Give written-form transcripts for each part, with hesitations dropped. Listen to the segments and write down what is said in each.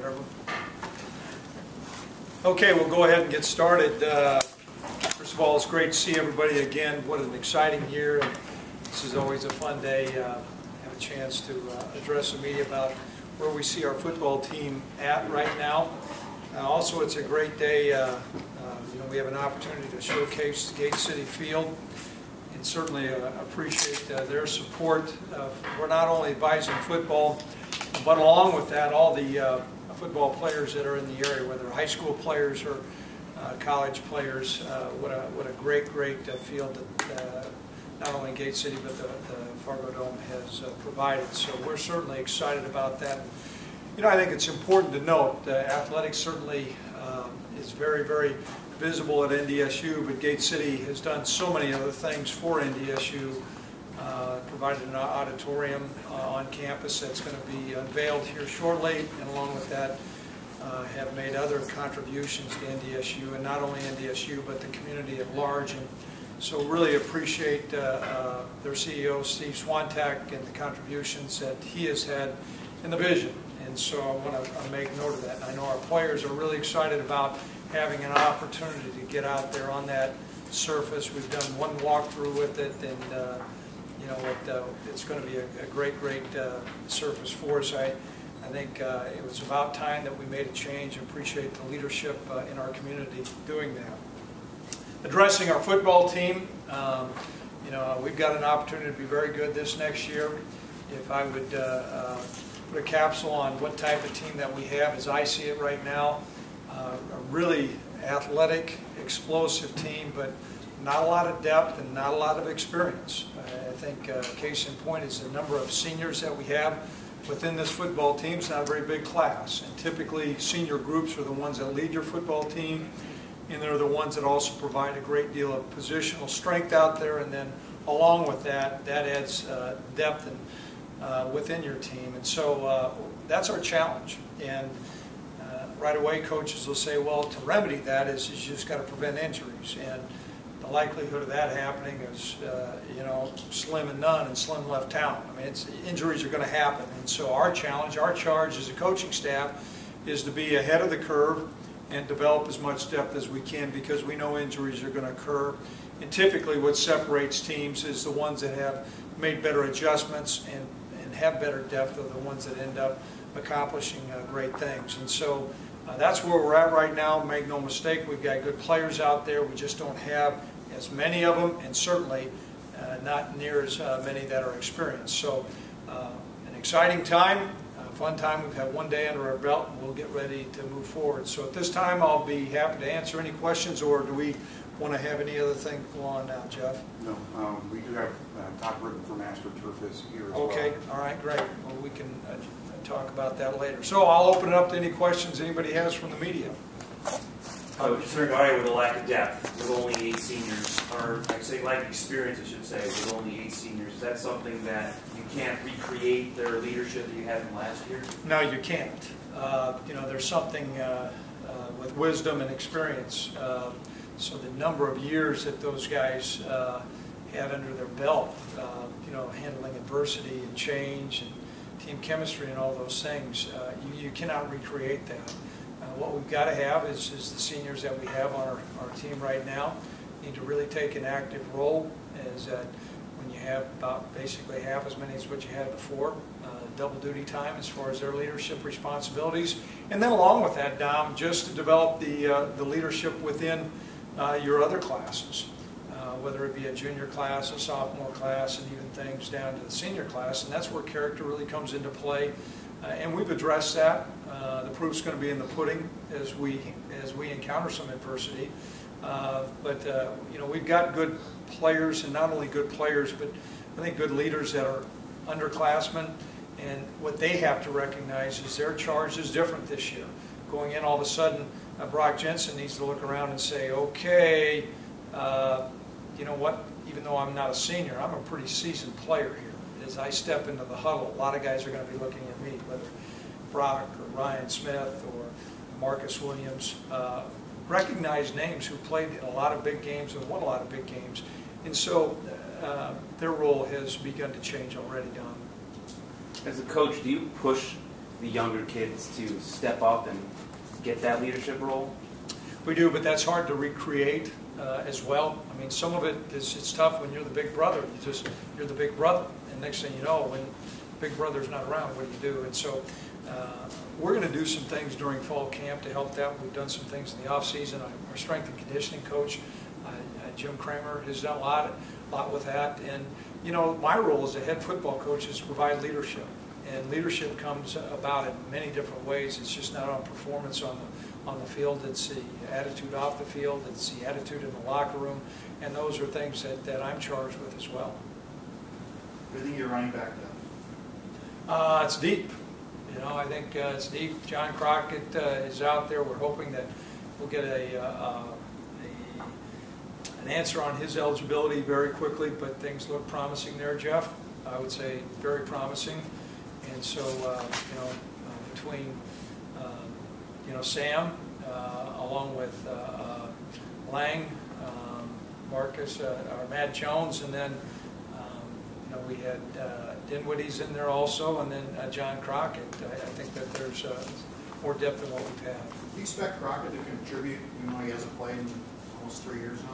whatever. Okay, we'll go ahead and get started. First of all, it's great to see everybody again. What an exciting year. And this is always a fun day. Have a chance to address the media about where we see our football team at right now. Also, it's a great day. We have an opportunity to showcase Gate City Field, and certainly appreciate their support for not only Bison football, but along with that, all the football players that are in the area, whether high school players or college players. What a great field that not only Gate City but the Fargo Dome has provided. So we're certainly excited about that. I think it's important to note athletics certainly is very visible at NDSU, but Gate City has done so many other things for NDSU. Provided an auditorium on campus that's going to be unveiled here shortly, and along with that have made other contributions to NDSU, and not only NDSU but the community at large. And so really appreciate their CEO Steve Swantak and the contributions that he has had in the vision. And so I want to make note of that. And I know our players are really excited about having an opportunity to get out there on that surface. We've done one walkthrough with it, and it's going to be a great surface for us. I think it was about time that we made a change. I appreciate the leadership in our community doing that. Addressing our football team, we've got an opportunity to be very good this next year. If I would put a capsule on what type of team that we have as I see it right now, a really athletic, explosive team, but not a lot of depth and not a lot of experience. I think case in point is the number of seniors that we have within this football team. It's not a very big class, and typically senior groups are the ones that lead your football team, and they're the ones that also provide a great deal of positional strength out there, and then along with that adds depth and within your team. And so that's our challenge. And right away coaches will say, well, to remedy that is you just got to prevent injuries, and the likelihood of that happening is slim and none, and slim left town. I mean, injuries are going to happen, and so our challenge, our charge as a coaching staff is to be ahead of the curve and develop as much depth as we can, because we know injuries are going to occur. And typically what separates teams is the ones that have made better adjustments and have better depth are the ones that end up accomplishing great things. And so that's where we're at right now. Make no mistake, we've got good players out there. We just don't have as many of them, and certainly not near as many that are experienced. So an exciting time, fun time. We've had one day under our belt, and we'll get ready to move forward. So at this time, I'll be happy to answer any questions, or do we want to have any other thing go on now, Jeff? No, we do have top written for AstroTurf this year as well. Okay, all right, great. Well, we can talk about that later. So I'll open it up to any questions anybody has from the media. Regarding with a lack of depth, with only 8 seniors, or I say lack of experience, I should say, with only 8 seniors, is that something that you can't recreate their leadership that you had from last year? No, you can't. There's something with wisdom and experience. So the number of years that those guys had under their belt, handling adversity and change and team chemistry and all those things, you cannot recreate that. What we've got to have is the seniors that we have on our team right now need to really take an active role, as that when you have about basically half as many as what you had before, double duty time as far as their leadership responsibilities. And then along with that, Dom, just to develop the leadership within your other classes, whether it be a junior class, a sophomore class, and even things down to the senior class. And that's where character really comes into play. And we've addressed that. The proof's going to be in the pudding as we encounter some adversity. We've got good players, and not only good players, but I think good leaders that are underclassmen. And what they have to recognize is their charge is different this year. Going in, all of a sudden, Brock Jensen needs to look around and say, okay, you know what? Even though I'm not a senior, I'm a pretty seasoned player here. As I step into the huddle, a lot of guys are going to be looking at me, whether Brock or Ryan Smith or Marcus Williams, recognized names who played in a lot of big games and won a lot of big games. And so their role has begun to change already, Don. As a coach, do you push the younger kids to step up and get that leadership role? We do, but that's hard to recreate as well. I mean, some of it is it's tough when you're the big brother. You're the big brother, and next thing you know, when big brother's not around, what do you do? And so we're going to do some things during fall camp to help that. We've done some things in the off season. Our strength and conditioning coach, Jim Kramer, has done a lot with that. And you know, my role as a head football coach is to provide leadership, and leadership comes about in many different ways. It's just not on performance on the field. It's the attitude off the field. It's the attitude in the locker room, and those are things that I'm charged with as well. What do you think your running back depth? It's deep. You know, I think it's deep. John Crockett is out there. We're hoping that we'll get an answer on his eligibility very quickly, but things look promising there, Jeff. I would say very promising. And so, you know, between you know, Sam, along with Lang, Marcus, or Matt Jones, and then you know, we had Dinwiddie's in there also, and then John Crockett. I think that there's more depth than what we've had. Do you expect Crockett to contribute, even though he hasn't played in almost 3 years now?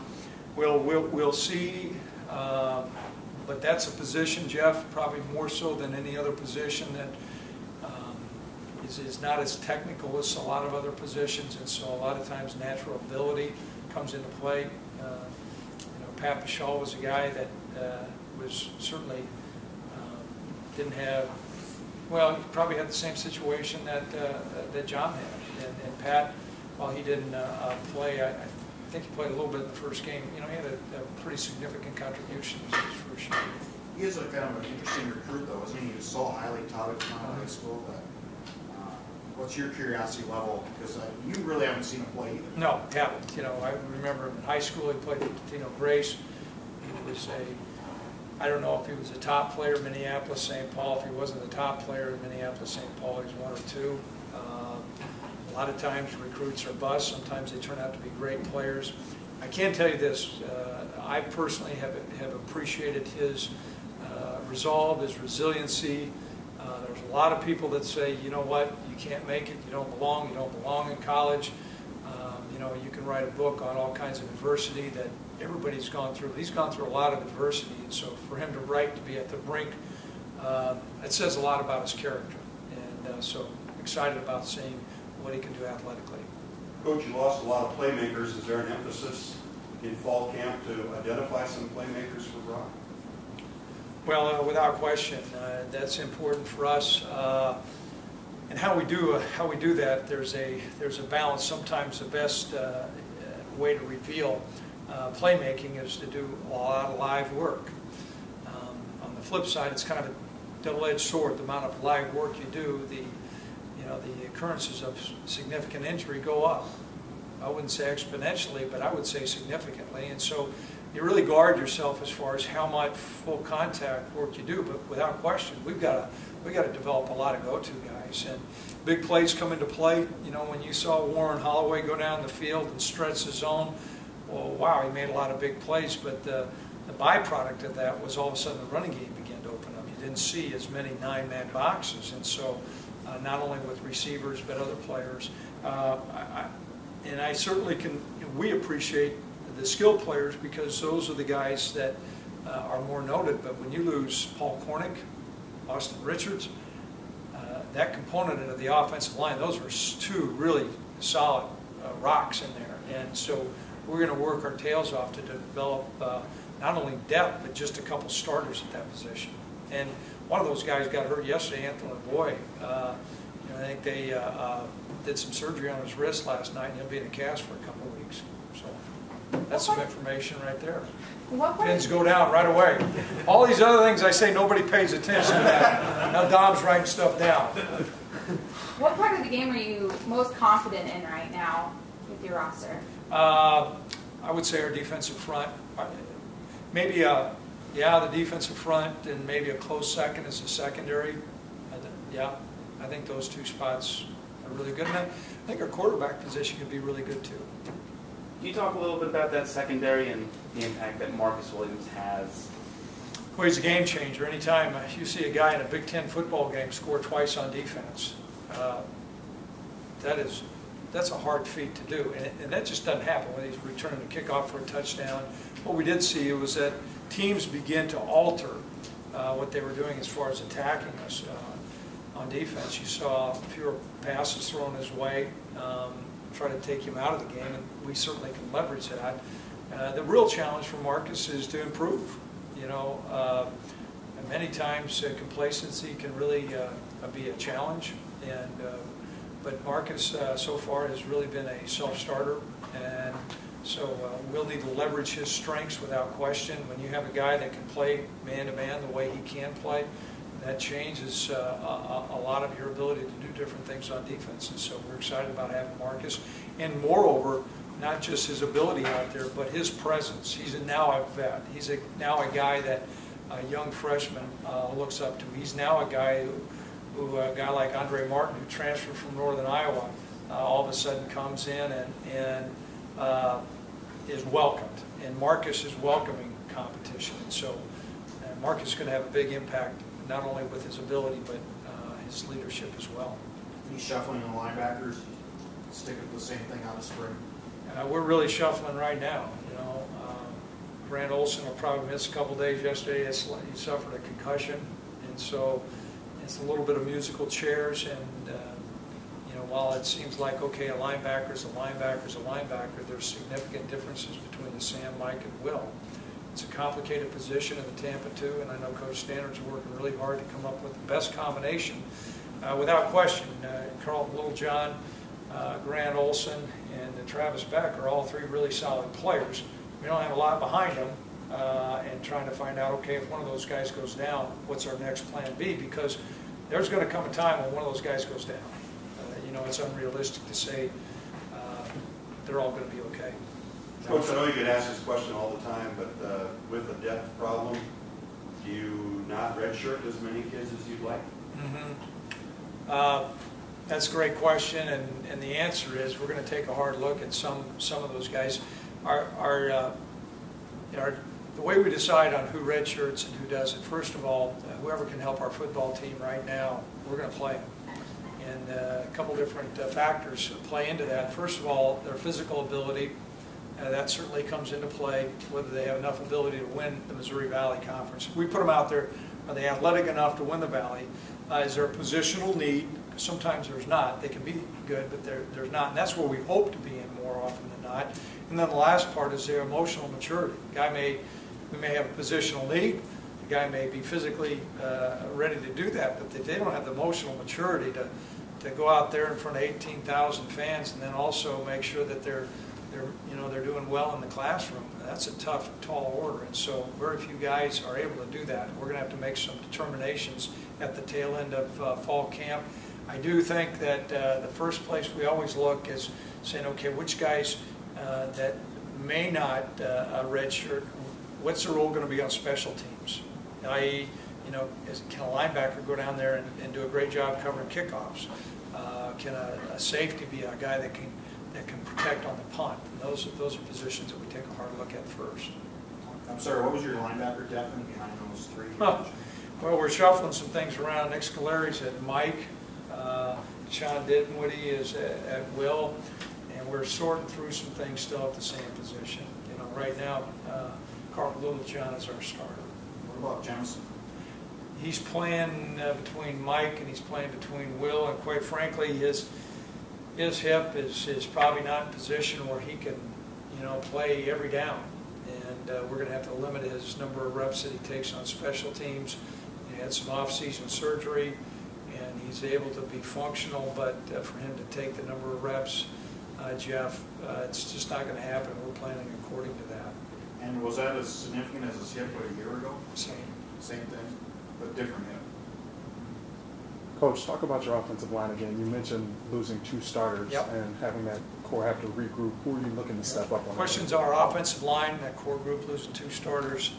We'll see, but that's a position, Jeff, probably more so than any other position that is not as technical as a lot of other positions, and so a lot of times natural ability comes into play. You know, Pat Paschal was a guy that was certainly didn't have, well, he probably had the same situation that John had, and Pat, while he didn't play, I think he played a little bit in the first game. You know, he had a pretty significant contribution in his first year. He is a kind of an interesting recruit, though, isn't he? He was so highly touted from out of high school. But what's your curiosity level? Because you really haven't seen him play either. No, haven't. You know, I remember him in high school. He played with Tino Grace. He was I don't know if he was a top player in Minneapolis, St. Paul. If he wasn't the top player in Minneapolis, St. Paul, he was one or two. A lot of times recruits are bust. Sometimes they turn out to be great players. I can tell you this, I personally have appreciated his resolve, his resiliency. There's a lot of people that say, you know what, you can't make it, you don't belong in college. You know, you can write a book on all kinds of adversity that everybody's gone through. He's gone through a lot of adversity, and so for him to write to be at the brink, it says a lot about his character. And so excited about seeing what he can do athletically. Coach, you lost a lot of playmakers. Is there an emphasis in fall camp to identify some playmakers for Brock? Well, without question, that's important for us. And how we do that, there's a balance. Sometimes the best way to reveal playmaking is to do a lot of live work. On the flip side, it's kind of a double-edged sword. The amount of live work you do, the occurrences of significant injury go up. I wouldn't say exponentially, but I would say significantly. And so you really guard yourself as far as how much full contact work you do. But without question, we've got to develop a lot of go-to guys. And big plays come into play. You know, when you saw Warren Holloway go down the field and stretch the zone, well, wow, he made a lot of big plays. But the byproduct of that was all of a sudden the running game began to open up. You didn't see as many 9-man boxes. And so not only with receivers but other players. And I certainly we appreciate the skill players because those are the guys that are more noted. But when you lose Paul Kornick, Austin Richards, that component of the offensive line, those were two really solid rocks in there. And so we're going to work our tails off to develop not only depth, but just a couple starters at that position. And one of those guys got hurt yesterday, Anthony Boy. You know, I think they did some surgery on his wrist last night, and he'll be in a cast for a couple of weeks. So that's some information right there. Pins go down right away. All these other things I say, nobody pays attention to that. Now Dom's writing stuff down. What part of the game are you most confident in right now with your roster? I would say our defensive front. Maybe the defensive front, and maybe a close second is the secondary. Yeah, I think those two spots are really good. And I think our quarterback position could be really good too. Can you talk a little bit about that secondary and the impact that Marcus Williams has? Well, he's a game changer. Anytime you see a guy in a Big Ten football game score twice on defense, that's a hard feat to do, and that just doesn't happen when he's returning the kickoff for a touchdown. What we did see was that teams begin to alter what they were doing as far as attacking us on defense. You saw fewer passes thrown his way, try to take him out of the game, and we certainly can leverage that. The real challenge for Marcus is to improve. You know, many times complacency can really be a challenge, and but Marcus so far has really been a self-starter, and so we'll need to leverage his strengths without question. When you have a guy that can play man-to-man the way he can play, that changes a lot of your ability to do different things on defense. And so we're excited about having Marcus, and moreover, not just his ability out there, but his presence. He's now a vet. He's now a guy that a young freshman looks up to. He's now a guy who a guy like Andre Martin, who transferred from Northern Iowa, all of a sudden comes in and is welcomed. And Marcus is welcoming competition. And so Marcus is going to have a big impact, not only with his ability, but his leadership as well. He's shuffling the linebackers, sticking with the same thing out of spring. We're really shuffling right now. You know, Grant Olson will probably miss a couple days. Yesterday, he suffered a concussion, and so it's a little bit of musical chairs. And you know, while it seems like okay, a linebacker is a linebacker is a linebacker, there's significant differences between the Sam, Mike, and Will. It's a complicated position in the Tampa too, and I know Coach Standard's working really hard to come up with the best combination. Without question, Carlton Littlejohn, Grant Olson, and Travis Beck are all three really solid players. We don't have a lot behind them, and trying to find out, okay, if one of those guys goes down, what's our next plan B? Because there's going to come a time when one of those guys goes down. You know, it's unrealistic to say they're all going to be okay. Coach, I know you get asked this question all the time, but with the depth problem, do you not redshirt as many kids as you'd like? That's a great question, and the answer is we're going to take a hard look at some of those guys. The way we decide on who redshirts and who doesn't, first of all, whoever can help our football team right now, we're going to play them. And a couple different factors play into that. First of all, their physical ability. That certainly comes into play, whether they have enough ability to win the Missouri Valley Conference. We put them out there. Are they athletic enough to win the Valley? Is there a positional need? Sometimes there's not. They can be good, but there's not. And that's where we hope to be in more often than not. And then the last part is their emotional maturity. We may have a positional need. The guy may be physically ready to do that, but if they don't have the emotional maturity to go out there in front of 18,000 fans and then also make sure that they're doing well in the classroom, that's a tough, tall order. And so very few guys are able to do that. We're going to have to make some determinations at the tail end of fall camp. I do think that the first place we always look is saying, okay, which guys that may not redshirt, what's their role going to be on special teams? I.e., can a linebacker go down there and do a great job covering kickoffs? Can a safety be a guy that can protect on the punt? And those are positions that we take a hard look at first. I'm sorry, what was your linebacker depth behind those three? Well, we're shuffling some things around. Nick Scolari's at Mike. Sean Dinwiddie is at Will. And we're sorting through some things still at the same position. Right now, Carlton Littlejohn is our starter. What about Jensen? He's playing between Mike and he's playing between Will, and quite frankly, his hip is probably not in a position where he can, play every down. And we're going to have to limit his number of reps that he takes on special teams. He had some off-season surgery, and he's able to be functional, but for him to take the number of reps, Jeff, it's just not going to happen. We're planning according to that. And was that as significant as his hip a year ago? Same thing, but different hip. Coach, talk about your offensive line again. You mentioned losing two starters and having that core have to regroup. Who are you looking to step up on? Questions are offensive line, that core group losing two starters.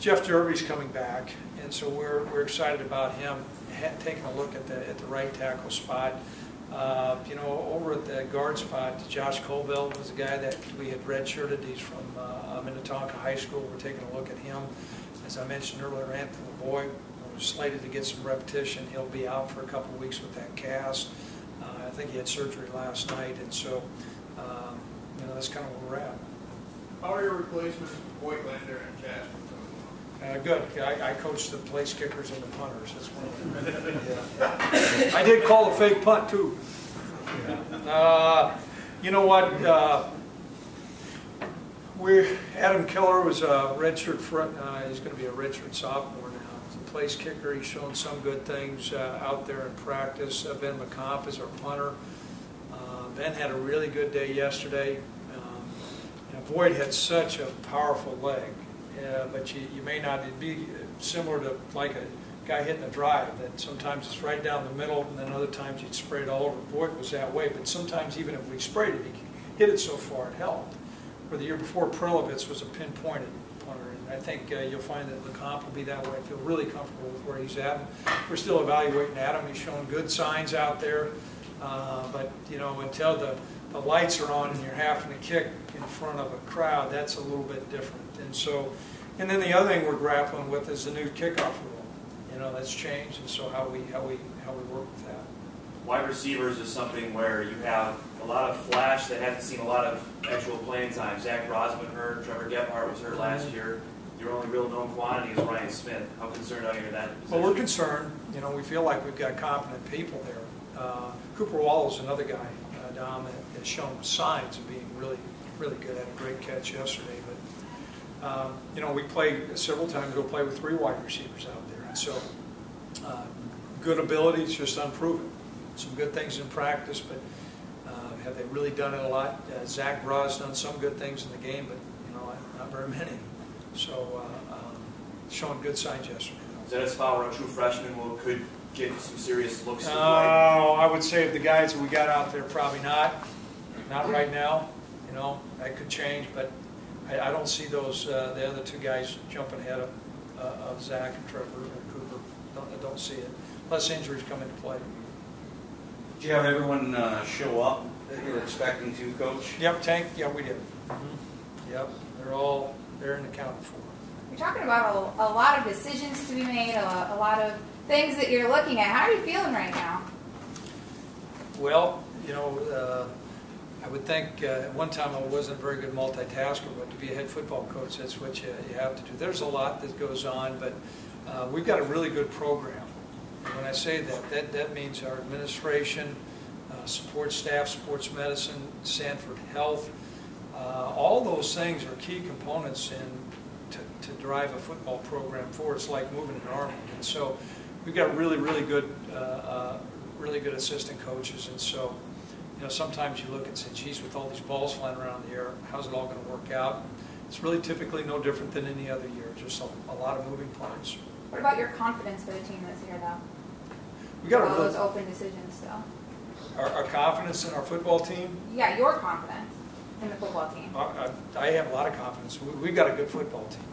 Jeff Derby's coming back, and so we're excited about him taking a look at the right tackle spot. Over at the guard spot, Josh Colville was a guy that we had redshirted. He's from Minnetonka High School. We're taking a look at him. As I mentioned earlier, Anthony Boy, slated to get some repetition. He'll be out for a couple weeks with that cast. I think he had surgery last night, and so that's kind of where we're at. How are your replacements, Voigtlander and Jasper? Good. I coached the place kickers and the punters. That's one of them. Yeah. I did call a fake punt too. You know what? Adam Keller was a redshirt he's going to be a redshirt sophomore now. He's a place kicker. He's shown some good things out there in practice. Ben McComp is our punter. Ben had a really good day yesterday. Voigt had such a powerful leg, but you may not, it'd be similar to like a guy hitting a drive, that sometimes it's right down the middle and then other times you'd spray it all over. Voigt was that way, but sometimes even if we sprayed it, he hit it so far it helped. Where the year before, Prilovitz was a pinpointed punter, and I think you'll find that LeComp will be that way. I feel really comfortable with where he's at. We're still evaluating Adam. He's showing good signs out there, but until the lights are on and you're having to kick in front of a crowd, that's a little bit different. And then the other thing we're grappling with is the new kickoff rule. That's changed, and so how we work with that. Wide receivers is something where you have a lot of flash that hasn't seen a lot of actual playing time. Zach Rosman hurt, Trevor Gebhardt was hurt last year. Your only real known quantity is Ryan Smith. How concerned are you in that position? Well, we're concerned. We feel like we've got competent people there. Cooper Wall is another guy, Dom, that has shown signs of being really, really good. Had a great catch yesterday. But, we played several times. We'll play with 3 wide receivers out there. And so, good ability, it's just unproven. Some good things in practice, but have they really done it a lot? Zach Ross done some good things in the game, but not very many. So showing good signs yesterday. Is that a spot where a true freshman could get some serious looks? No, I would say of the guys that we got out there, probably not. Not right now. That could change, but I don't see those the other 2 guys jumping ahead of Zach and Trevor or Cooper. I don't see it unless injuries come into play. Did you have everyone show up that you were expecting to, Coach? Yep, Tank. Yeah, we did. Yep, they're all there and accounted for. You're talking about a lot of decisions to be made, a lot of things that you're looking at. How are you feeling right now? Well, I would think at one time I wasn't a very good multitasker, but to be a head football coach, that's what you have to do. There's a lot that goes on, but we've got a really good program. And when I say that means our administration, support staff, sports medicine, Sanford Health, all those things are key components to drive a football program forward. It's like moving an army. And so we've got really, really good assistant coaches. And so, sometimes you look and say, geez, with all these balls flying around the air, how's it all going to work out? It's really typically no different than any other year, just a lot of moving parts. What about your confidence for the team this year, though? We got all those open decisions still. Our confidence in our football team? Yeah, your confidence in the football team. I have a lot of confidence. We've got a good football team.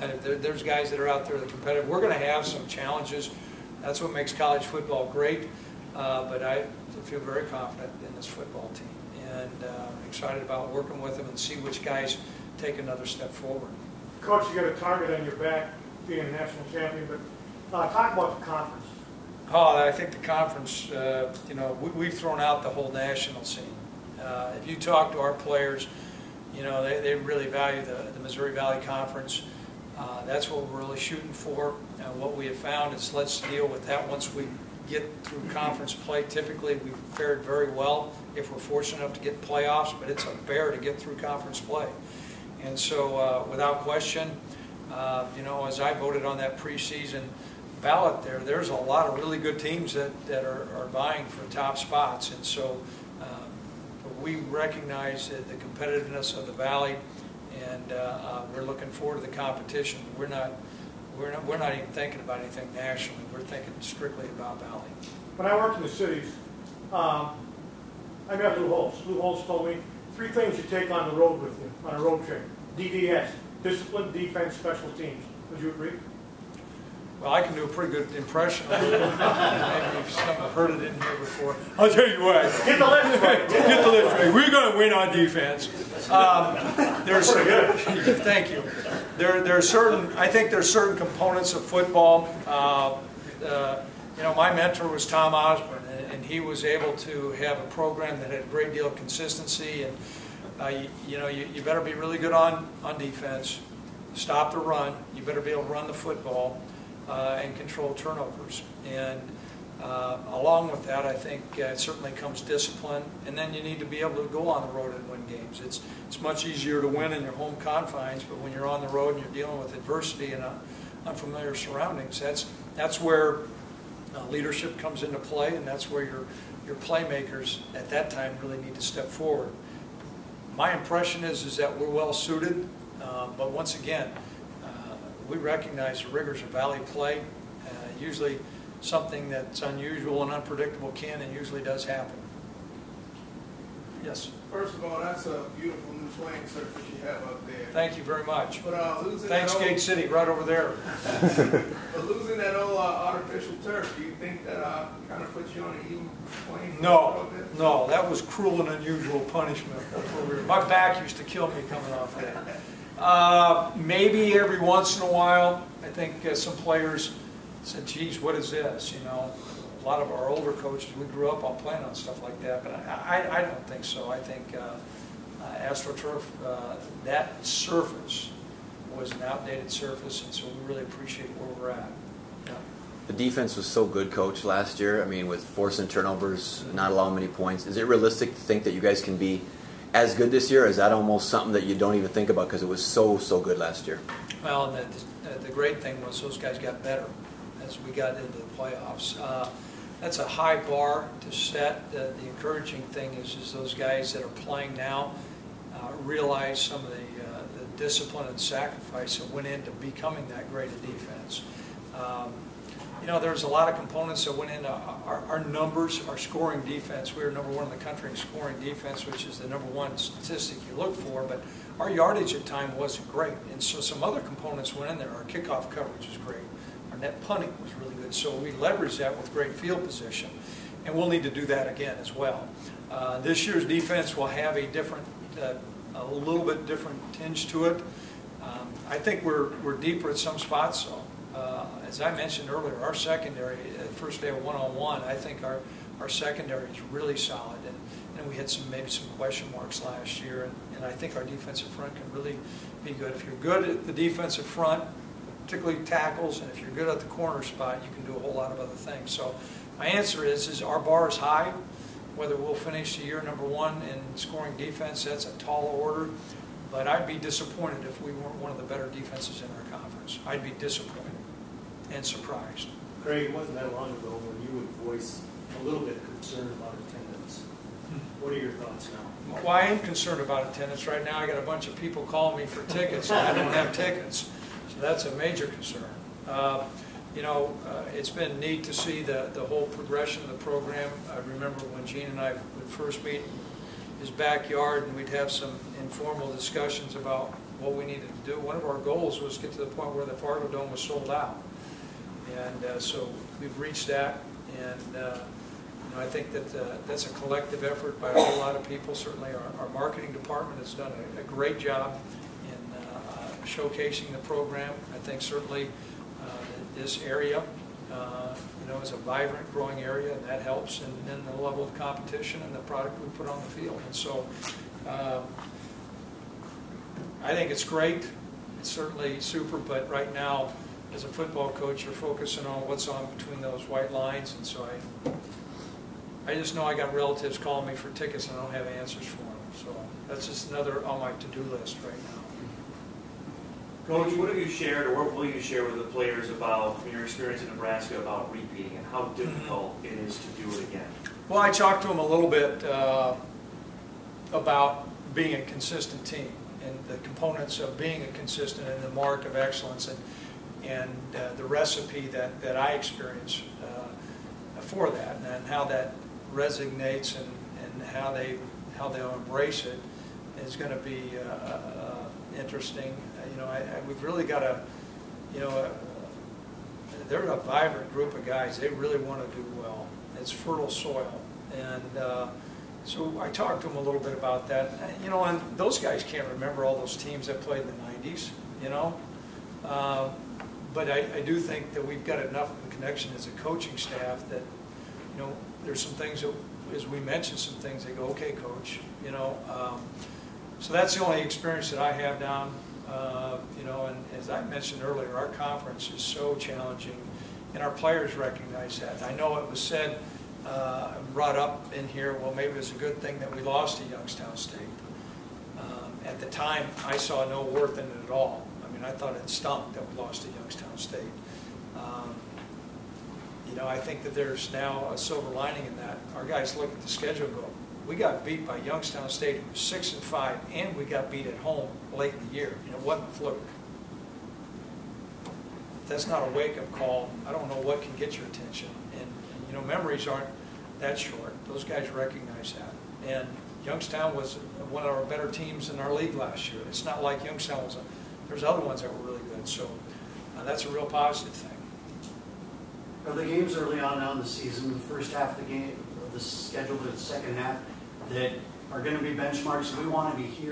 And there's guys that are out there that are competitive. We're going to have some challenges. That's what makes college football great. But I feel very confident in this football team. And I'm excited about working with them and see which guys take another step forward. Coach, you got a target on your back being a national champion, but talk about the conference. Oh, I think the conference, we've thrown out the whole national scene. If you talk to our players, they really value the Missouri Valley Conference. That's what we're really shooting for. What we have found is let's deal with that once we get through conference play. Typically, we've fared very well if we're fortunate enough to get playoffs, but it's a bear to get through conference play. And so, without question, as I voted on that preseason ballot there's a lot of really good teams that are vying for top spots. And so we recognize the competitiveness of the Valley, and we're looking forward to the competition. We're not even thinking about anything nationally. We're thinking strictly about Valley. When I worked in the cities, I met Lou Holtz. Lou Holtz told me 3 things you take on the road with you on a road trip. DDS, discipline, defense, special teams. Would you agree? Well, I can do a pretty good impression of it. Maybe you've heard it in here before. I'll tell you what. Get the list right. Get the list right. We're going to win on defense. There's pretty good. Thank you. There are certain, I think there's certain components of football. You know, my mentor was Tom Osborne, and he was able to have a program that had a great deal of consistency. And you know, you better be really good on defense, stop the run. You better be able to run the football and control turnovers. And along with that, I think it certainly comes discipline, and then you need to be able to go on the road and win games. It's much easier to win in your home confines, but when you're on the road and you're dealing with adversity and unfamiliar surroundings, that's where leadership comes into play, and that's where your playmakers at that time really need to step forward. My impression is that we're well suited, but once again, we recognize the rigors of Valley play. Usually something that's unusual and unpredictable can and usually does happen. Yes? First of all, that's a beautiful new playing surface you have up there. Thank you very much. But losing thanks, Gate City, right over there. But losing that old artificial turf, do you think that kind of puts you on an even plane? No, that was cruel and unusual punishment. My back used to kill me coming off that. Maybe every once in a while, I think some players said, geez, what is this? You know, a lot of our older coaches, we grew up on playing on stuff like that, but I don't think so. I think AstroTurf, that surface was an outdated surface, and so we really appreciate where we're at. Yeah. The defense was so good, Coach, last year. I mean, with forcing turnovers, not allowing many points. Is it realistic to think that you guys can be as good this year? Or is that almost something that you don't even think about because it was so good last year? Well, the great thing was those guys got better as we got into the playoffs. That's a high bar to set. The encouraging thing is those guys that are playing now realize some of the discipline and sacrifice that went into becoming that great a defense. You know, there's a lot of components that went into our numbers, our scoring defense. We were #1 in the country in scoring defense, which is the #1 statistic you look for, but our yardage at time wasn't great. And so some other components went in there. Our kickoff coverage was great. Our net punting was really good. So we leveraged that with great field position. And we'll need to do that again as well. This year's defense will have a different, a little bit different tinge to it. I think we're deeper at some spots. So, as I mentioned earlier, our secondary, first day of one-on-one, I think our secondary is really solid. And we had maybe some question marks last year. And I think our defensive front can really be good. If you're good at the defensive front, particularly tackles, and if you're good at the corner spot, you can do a whole lot of other things. So my answer is our bar is high. Whether we'll finish the year #1 in scoring defense, that's a tall order. But I'd be disappointed if we weren't one of the better defenses in our conference. I'd be disappointed and surprised. Craig, it wasn't that long ago when you would voice a little bit of concern about attendance. What are your thoughts now? Well, I am concerned about attendance right now. I got a bunch of people calling me for tickets, and I don't have tickets. So that's a major concern. You know, it's been neat to see the whole progression of the program. I remember when Gene and I would first meet in his backyard, and we'd have some informal discussions about what we needed to do. One of our goals was to get to the point where the Fargo Dome was sold out. And so we've reached that, and you know, I think that that's a collective effort by a whole lot of people. Certainly our marketing department has done a great job in showcasing the program. I think certainly this area you know, is a vibrant, growing area, and that helps in the level of competition and the product we put on the field. And so I think it's great. It's certainly super, but right now, as a football coach, you're focusing on what's on between those white lines, and so I just know I got relatives calling me for tickets and I don't have answers for them. So that's just another on my to-do list right now. Coach, what have you shared, or what will you share with the players about, from your experience in Nebraska, about repeating and how difficult it is to do it again? Well, I talked to them a little bit about being a consistent team and the components of being a consistent and the mark of excellence, and the recipe that I experience for that, and how that resonates, and how they'll embrace it is going to be interesting. You know, we've really got a, you know, they're a vibrant group of guys. They really want to do well. It's fertile soil, and so I talked to them a little bit about that. You know, and those guys can't remember all those teams that played in the '90s. you know. But I do think that we've got enough of a connection as a coaching staff that, you know, there's some things that, as we mentioned some things, they go, okay, coach, you know. So that's the only experience that I have down, you know, and as I mentioned earlier, our conference is so challenging, and our players recognize that. I know it was said, brought up in here, well, maybe it's a good thing that we lost to Youngstown State. At the time, I saw no worth in it at all. I mean, I thought it stunk that we lost to Youngstown State. You know, I think that there's now a silver lining in that. Our guys look at the schedule and go, we got beat by Youngstown State, who was 6-5, and we got beat at home late in the year. You know, it wasn't a fluke. If that's not a wake-up call, I don't know what can get your attention. And, you know, memories aren't that short. Those guys recognize that. And Youngstown was one of our better teams in our league last year. It's not like Youngstown was there's other ones that were really good. So that's a real positive thing. Are the games early on in the season, the first half of the game, the schedule, the second half, that are going to be benchmarks? We want to be here.